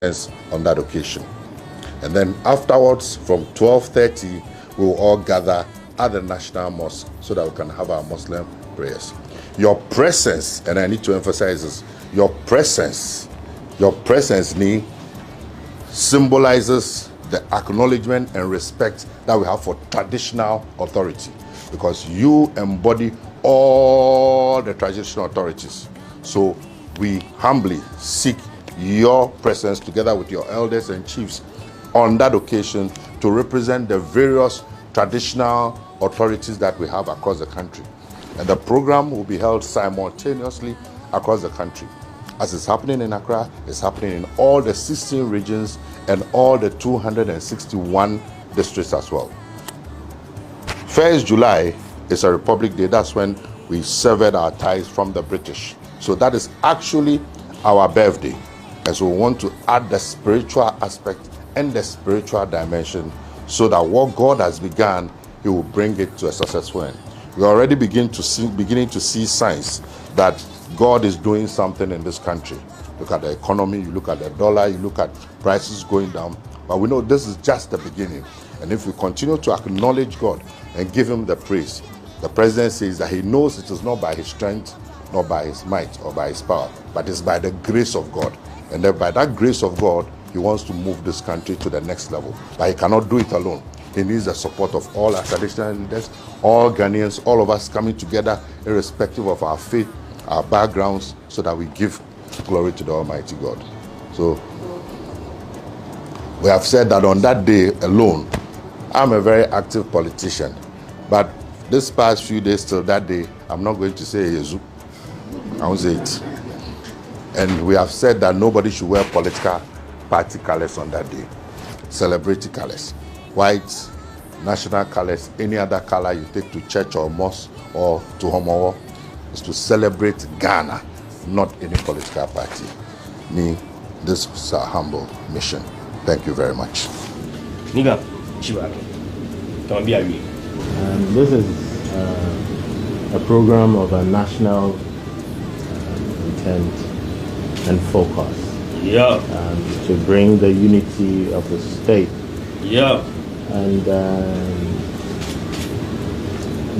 on that occasion. And then afterwards, from 12:30, we will all gather at the National Mosque so that we can have our Muslim prayers. Your presence, and I need to emphasize this, your presence symbolizes the acknowledgement and respect that we have for traditional authority, because you embody all the traditional authorities. So we humbly seek your presence together with your elders and chiefs on that occasion to represent the various traditional authorities that we have across the country. And the program will be held simultaneously across the country. As it's happening in Accra, it's happening in all the 16 regions and all the 261 districts as well. 1st July is a Republic Day. That's when we severed our ties from the British. So that is actually our birthday. And so we want to add the spiritual aspect and the spiritual dimension so that what God has begun, He will bring it to a successful end. We already beginning to see signs that God is doing something in this country. Look at the economy, you look at the dollar, you look at prices going down. But we know this is just the beginning. And if we continue to acknowledge God and give Him the praise, the President says that he knows it is not by his strength, nor by his might or by his power, but it's by the grace of God. And then by that grace of God, He wants to move this country to the next level. But He cannot do it alone. He needs the support of all our traditional leaders, all Ghanaians, all of us coming together, irrespective of our faith, our backgrounds, so that we give glory to the Almighty God. So we have said that on that day alone, I'm a very active politician. But this past few days till that day, I'm not going to say Yezu. I won't say it. And we have said that nobody should wear political party colors on that day. Celebrity colors. White, national colors, any other color you take to church or mosque or to Homowo is to celebrate Ghana, not any political party. Me, this is our humble mission. Thank you very much. Niga, Chibake. This is a program of a national intent and focus. Yeah. To bring the unity of the state. Yeah. And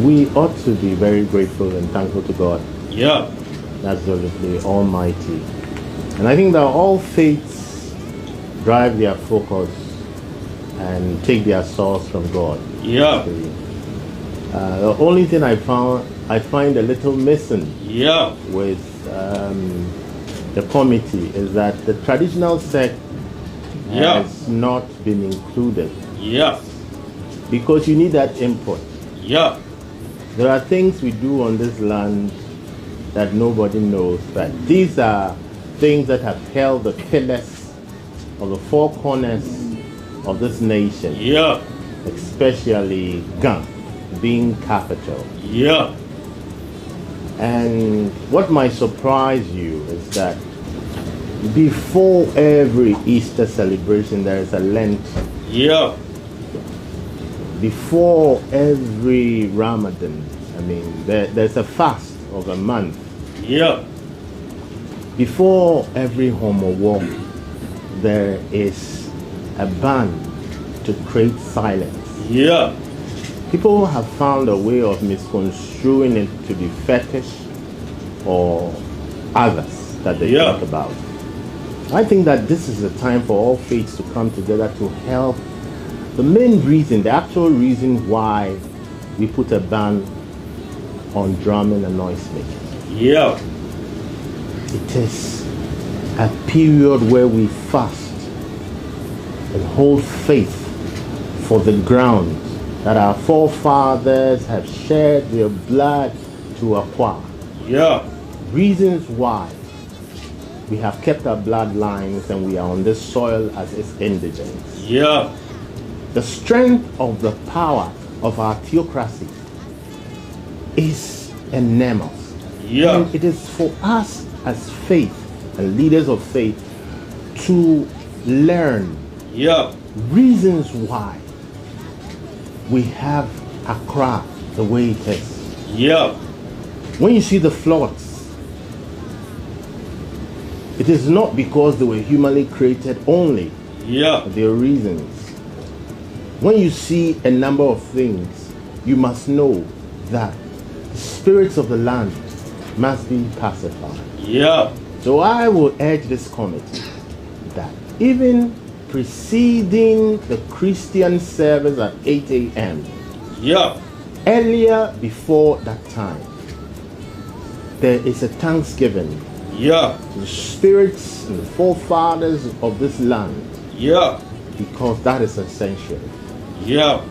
we ought to be very grateful and thankful to God. Yeah. That's the Almighty. And I think that all faiths drive their focus and take their source from God. Yeah. The only thing I find a little missing. Yeah. With the committee is that the traditional sect has not been included. Yeah. Because you need that input. Yeah. There are things we do on this land that nobody knows, but these are things that have held the pillars of the four corners of this nation. Yeah. Especially Ghana being capital. Yeah. And what might surprise you is that before every Easter celebration there is a Lent. Yeah. Before every Ramadan, I mean, there's a fast of a month. Yeah. Before every Homo walk, there is a ban to create silence. Yeah. People have found a way of misconstruing it to be fetish or others that they talk about. I think that this is the time for all faiths to come together to help. The main reason, the actual reason why we put a ban on drumming and noisemaking. Yeah. It is a period where we fast and hold faith for the ground that our forefathers have shed their blood to acquire. Yeah. Reasons why we have kept our bloodlines and we are on this soil as its indigents. Yeah. The strength of the power of our theocracy is enormous. Yeah. And it is for us as faith and leaders of faith to learn reasons why we have Accra the way it is. Yeah. When you see the floods, It is not because they were humanly created only. Yeah. There are reasons. When you see a number of things, you must know that the spirits of the land must be pacified. Yeah. So I will urge this committee that even preceding the Christian service at 8 a.m., Yeah. earlier before that time, there is a thanksgiving Yeah. to the spirits and the forefathers of this land, Yeah. because that is essential. Yeah.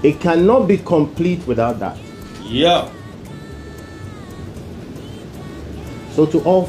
It cannot be complete without that. Yeah. So to all